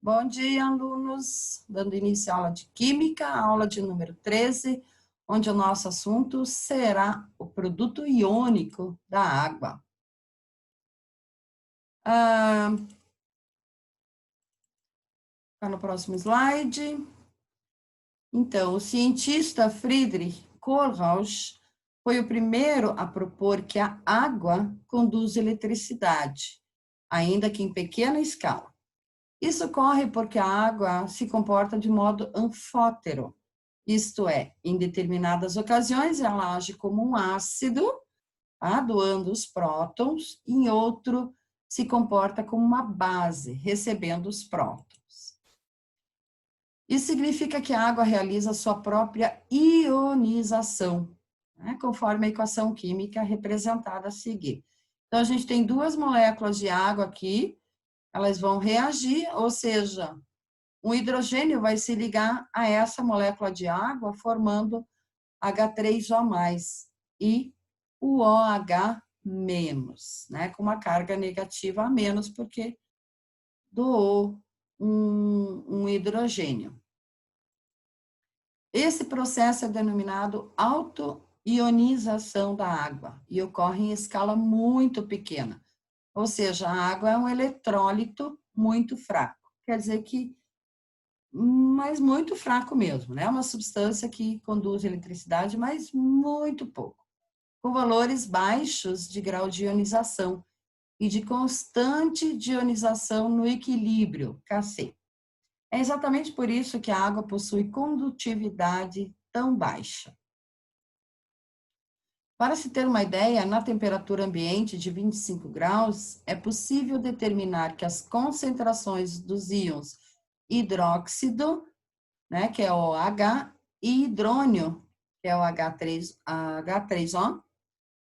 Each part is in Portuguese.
Bom dia, alunos. Dando início à aula de Química, aula de número 13, onde o nosso assunto será o produto iônico da água. Tá no próximo slide. Então, o cientista Friedrich Kohlrausch foi o primeiro a propor que a água conduz eletricidade, ainda que em pequena escala. Isso ocorre porque a água se comporta de modo anfótero, isto é, em determinadas ocasiões ela age como um ácido, doando os prótons, e em outro se comporta como uma base, recebendo os prótons. Isso significa que a água realiza sua própria ionização, né, conforme a equação química representada a seguir. Então, a gente tem duas moléculas de água aqui, elas vão reagir, ou seja, o hidrogênio vai se ligar a essa molécula de água, formando H3O+, e o OH-, né, com uma carga negativa a menos, porque doou um hidrogênio. Esse processo é denominado autoionização da água e ocorre em escala muito pequena, ou seja, a água é um eletrólito muito fraco, quer dizer que mas muito fraco mesmo, né? Uma substância que conduz eletricidade, mas muito pouco, com valores baixos de grau de ionização e de constante de ionização no equilíbrio, Kc. É exatamente por isso que a água possui condutividade tão baixa. Para se ter uma ideia, na temperatura ambiente de 25 graus, é possível determinar que as concentrações dos íons hidróxido, né, que é o OH, e hidrônio, que é o H3O,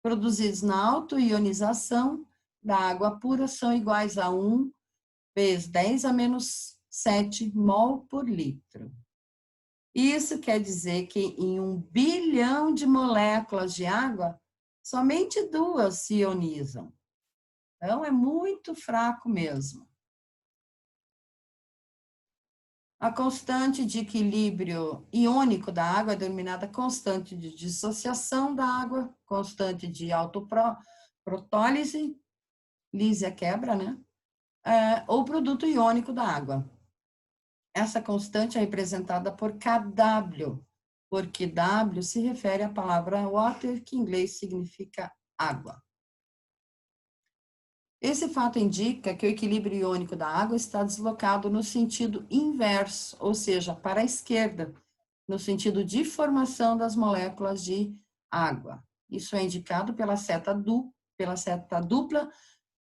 produzidos na autoionização da água pura, são iguais a 1 vezes 10 a menos 7 mol por litro. Isso quer dizer que em 1 bilhão de moléculas de água, somente 2 se ionizam. Então, é muito fraco mesmo. A constante de equilíbrio iônico da água é denominada constante de dissociação da água, constante de autoprotólise, lise é quebra, né? Ou produto iônico da água. Essa constante é representada por Kw, porque W se refere à palavra water, que em inglês significa água. Esse fato indica que o equilíbrio iônico da água está deslocado no sentido inverso, ou seja, para a esquerda, no sentido de formação das moléculas de água. Isso é indicado pela seta dupla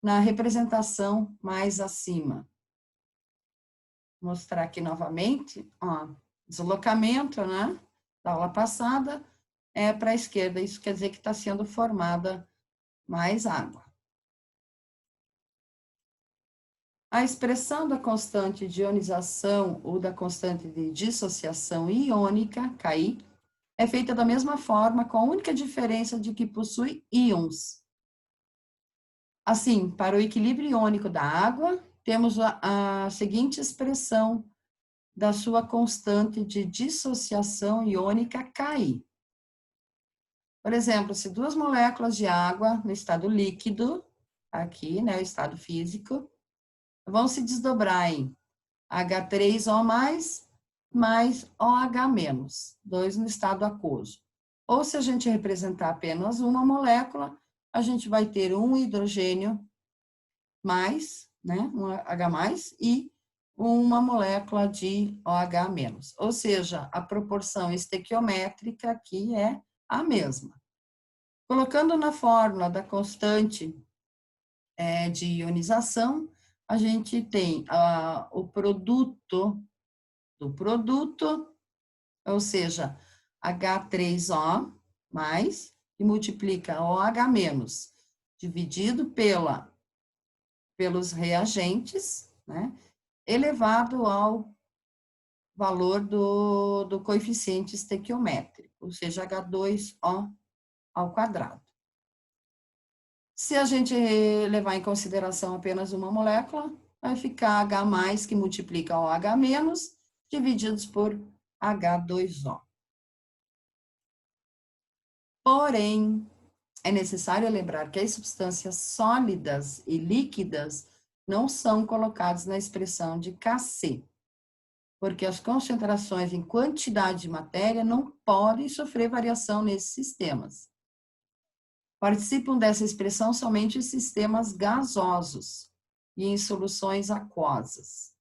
na representação mais acima. Vou mostrar aqui novamente, ó, deslocamento, né, da aula passada é para a esquerda, isso quer dizer que está sendo formada mais água. A expressão da constante de ionização ou da constante de dissociação iônica, Ki, é feita da mesma forma, com a única diferença de que possui íons. Assim, para o equilíbrio iônico da água, temos a seguinte expressão da sua constante de dissociação iônica, Ki. Por exemplo, se duas moléculas de água no estado líquido, aqui, né, o estado físico, vão se desdobrar em H3O+, mais OH-, 2 no estado aquoso. Ou se a gente representar apenas uma molécula, a gente vai ter um hidrogênio mais, né, um H+, e uma molécula de OH-. Ou seja, a proporção estequiométrica aqui é a mesma. Colocando na fórmula da constante de ionização, a gente tem o produto do produto, ou seja, H3O+, que multiplica OH-, dividido pelos reagentes, né, elevado ao valor do coeficiente estequiométrico, ou seja, H2O ao quadrado. Se a gente levar em consideração apenas uma molécula, vai ficar H+, que multiplica OH-, divididos por H2O. Porém, é necessário lembrar que as substâncias sólidas e líquidas não são colocadas na expressão de Kc, porque as concentrações em quantidade de matéria não podem sofrer variação nesses sistemas. Participam dessa expressão somente os sistemas gasosos e em soluções aquosas.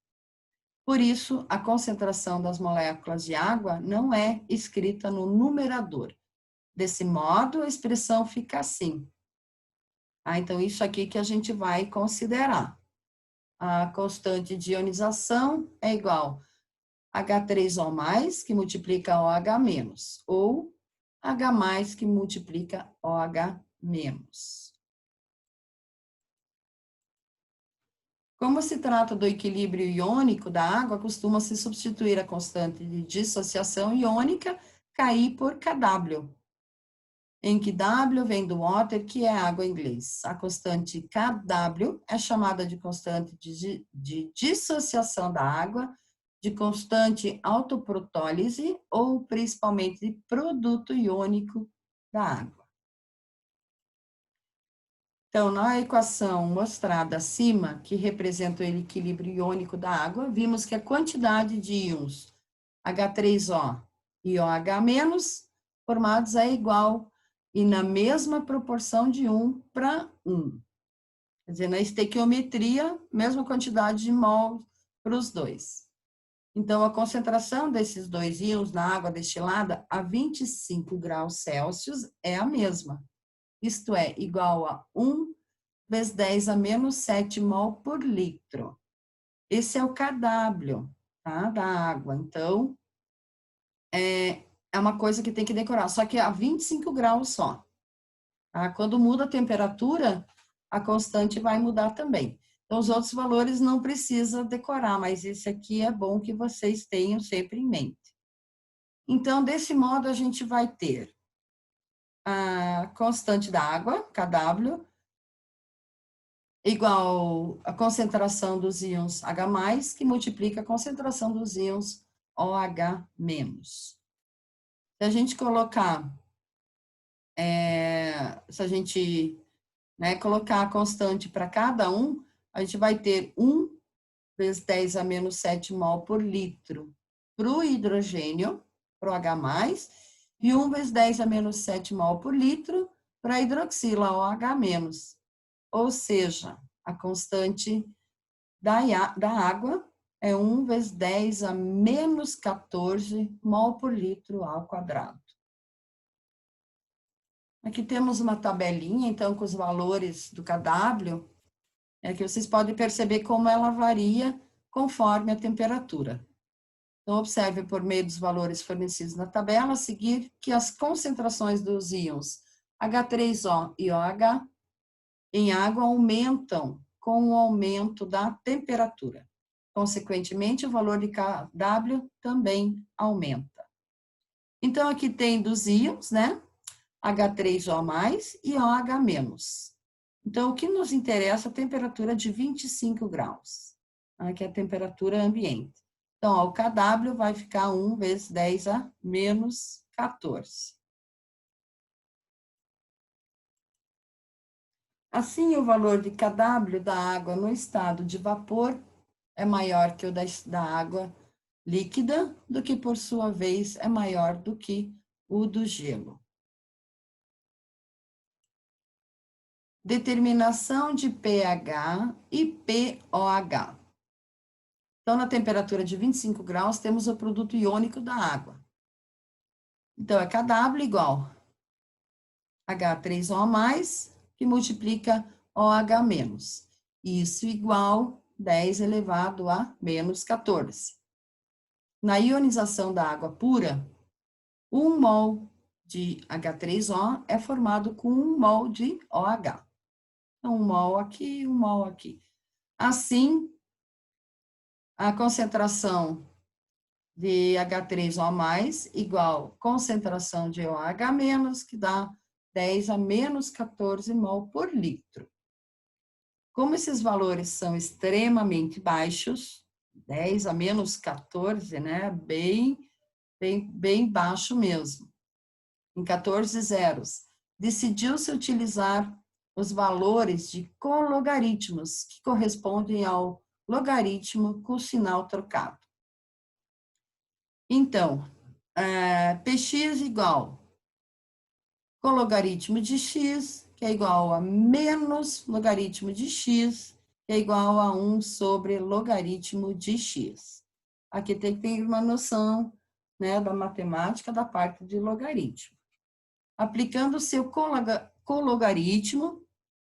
Por isso, a concentração das moléculas de água não é escrita no numerador. Desse modo, a expressão fica assim. Então, isso aqui que a gente vai considerar. A constante de ionização é igual a H3O+, que multiplica OH-, ou H+, que multiplica OH-. Como se trata do equilíbrio iônico da água, costuma-se substituir a constante de dissociação iônica, Ki por Kw, em que W vem do water, que é água em inglês. A constante Kw é chamada de constante de dissociação da água, de constante autoprotólise ou principalmente de produto iônico da água. Então, na equação mostrada acima, que representa o equilíbrio iônico da água, vimos que a quantidade de íons H3O e OH- formados é igual e na mesma proporção de 1:1. Quer dizer, na estequiometria, mesma quantidade de mol para os dois. Então, a concentração desses dois íons na água destilada a 25 graus Celsius é a mesma. Isto é, igual a 1 vezes 10 a menos 7 mol por litro. Esse é o Kw, tá? Da água. Então, é uma coisa que tem que decorar, só que a 25 graus só. Tá? Quando muda a temperatura, a constante vai mudar também. Então, os outros valores não precisa decorar, mas esse aqui é bom que vocês tenham sempre em mente. Então, desse modo, a gente vai ter a constante da água, Kw, igual a concentração dos íons H+, que multiplica a concentração dos íons OH-. Se a gente colocar, se a gente colocar a constante para cada um, a gente vai ter 1 vezes 10 a menos 7 mol por litro para o hidrogênio, para o H+, e 1 vezes 10 a menos 7 mol por litro para a hidroxila, OH-. Ou seja, a constante da água é 1 vezes 10 a menos 14 mol por litro ao quadrado. Aqui temos uma tabelinha, então, com os valores do Kw, que vocês podem perceber como ela varia conforme a temperatura. Então, observe por meio dos valores fornecidos na tabela a seguir que as concentrações dos íons H3O e OH em água aumentam com o aumento da temperatura. Consequentemente, o valor de Kw também aumenta. Então, aqui tem dos íons, né? H3O+, e OH-. Então, o que nos interessa é a temperatura de 25 graus, que é a temperatura ambiente. Então, ó, o Kw vai ficar 1 vezes 10 a menos 14. Assim, o valor de Kw da água no estado de vapor é maior que o da água líquida, do que, por sua vez, é maior do que o do gelo. Determinação de pH e pOH. Então, na temperatura de 25 graus, temos o produto iônico da água. Então, é Kw igual H3O+, que multiplica OH-. Isso igual 10 elevado a menos 14. Na ionização da água pura, 1 mol de H3O é formado com 1 mol de OH. Então, 1 mol aqui, 1 mol aqui. Assim, a concentração de H3O+, igual concentração de OH-, que dá 10 a menos 14 mol por litro. Como esses valores são extremamente baixos, 10 a menos 14, né? Bem baixo mesmo, em 14 zeros. Decidiu-se utilizar os valores de cologaritmos, que correspondem ao logaritmo com sinal trocado. Então, px igual cologaritmo de x, que é igual a menos logaritmo de x, que é igual a 1 sobre logaritmo de x. Aqui tem que ter uma noção, né, da matemática da parte de logaritmo. Aplicando o seu cologaritmo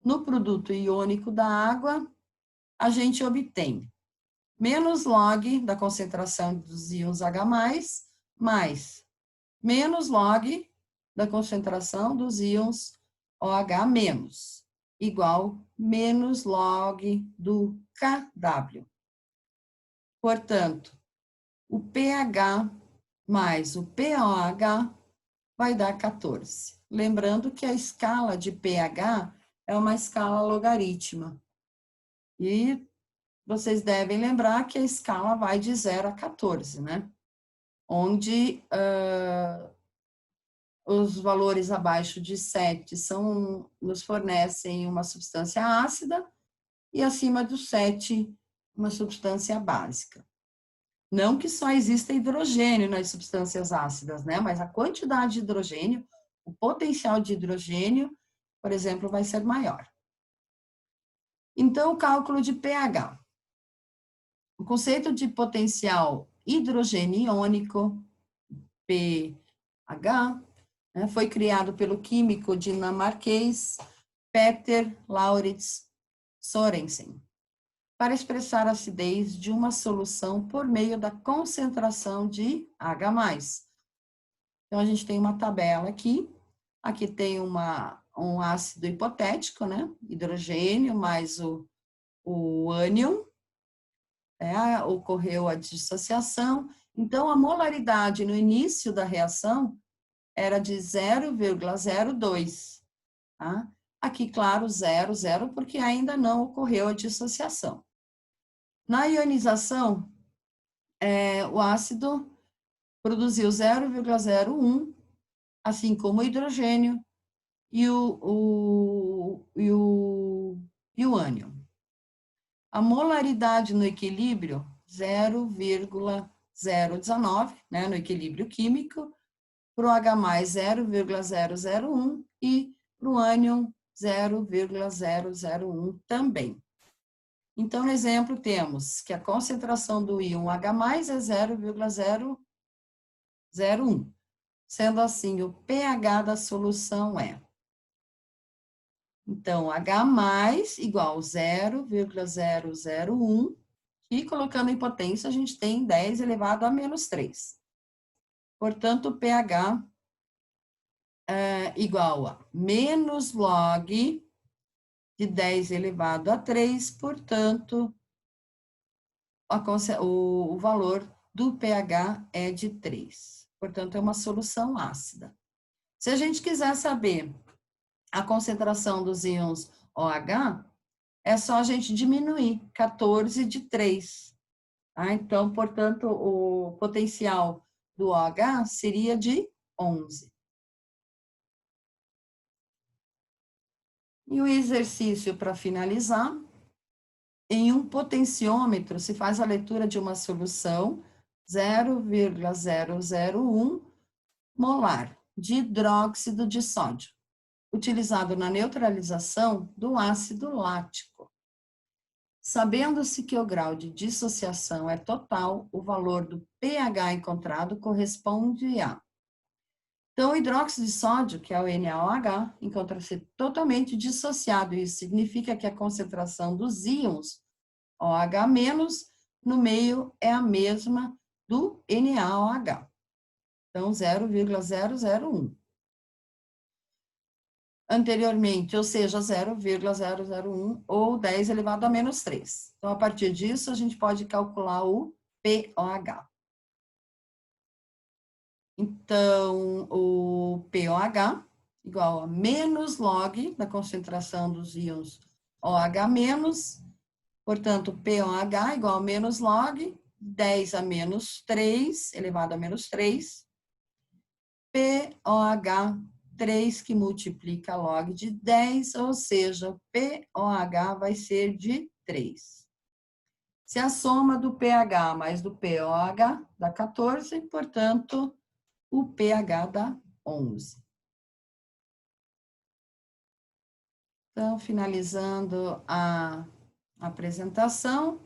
no produto iônico da água, a gente obtém menos log da concentração dos íons H+, mais menos log da concentração dos íons OH-, igual menos log do KW. Portanto, o pH mais o pOH vai dar 14. Lembrando que a escala de pH é uma escala logarítmica. E vocês devem lembrar que a escala vai de 0 a 14, né? Onde os valores abaixo de 7 nos fornecem uma substância ácida e acima do 7, uma substância básica. Não que só exista hidrogênio nas substâncias ácidas, né? Mas a quantidade de hidrogênio, o potencial de hidrogênio, por exemplo, vai ser maior. Então, o cálculo de pH. O conceito de potencial hidrogênio iônico, pH, foi criado pelo químico dinamarquês Peter Lauritz Sørensen, para expressar a acidez de uma solução por meio da concentração de H+. Então, a gente tem uma tabela aqui. Aqui tem um ácido hipotético, né? Hidrogênio mais o ânion. Ocorreu a dissociação. Então, a molaridade no início da reação era de 0,02. Tá? Aqui, claro, 0, porque ainda não ocorreu a dissociação. Na ionização, o ácido produziu 0,01, assim como o hidrogênio e o ânion. A molaridade no equilíbrio, 0,019, né, no equilíbrio químico, para o H+, 0,001 e para o ânion, 0,001 também. Então, no exemplo, temos que a concentração do íon H+, é 0,001. Sendo assim, o pH da solução é... Então, H+ igual 0,001, e colocando em potência, a gente tem 10 elevado a menos 3. Portanto, o pH igual a menos log de 10 elevado a 3, portanto, o valor do pH é de 3. Portanto, é uma solução ácida. Se a gente quiser saber a concentração dos íons OH, é só a gente diminuir 14 de 3. Tá? Então, portanto, o potencial do OH seria de 11. E o exercício para finalizar, em um potenciômetro se faz a leitura de uma solução 0,001 molar de hidróxido de sódio, utilizado na neutralização do ácido lático. Sabendo-se que o grau de dissociação é total, o valor do pH encontrado corresponde a... Então, o hidróxido de sódio, que é o NaOH, encontra-se totalmente dissociado. Isso significa que a concentração dos íons OH- no meio é a mesma do NaOH. Então, 0,001. Anteriormente, ou seja, 0,001 ou 10 elevado a menos 3. Então, a partir disso, a gente pode calcular o pOH. Então, o pOH igual a menos log da concentração dos íons OH menos, portanto, POH igual a menos log 10 a menos 3, elevado a menos 3, POH 3 que multiplica log de 10, ou seja, POH vai ser de 3. Se a soma do pH mais do POH dá 14, portanto, o pH dá 11. Então, finalizando a apresentação.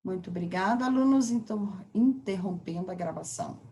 Muito obrigada, alunos. Então, interrompendo a gravação.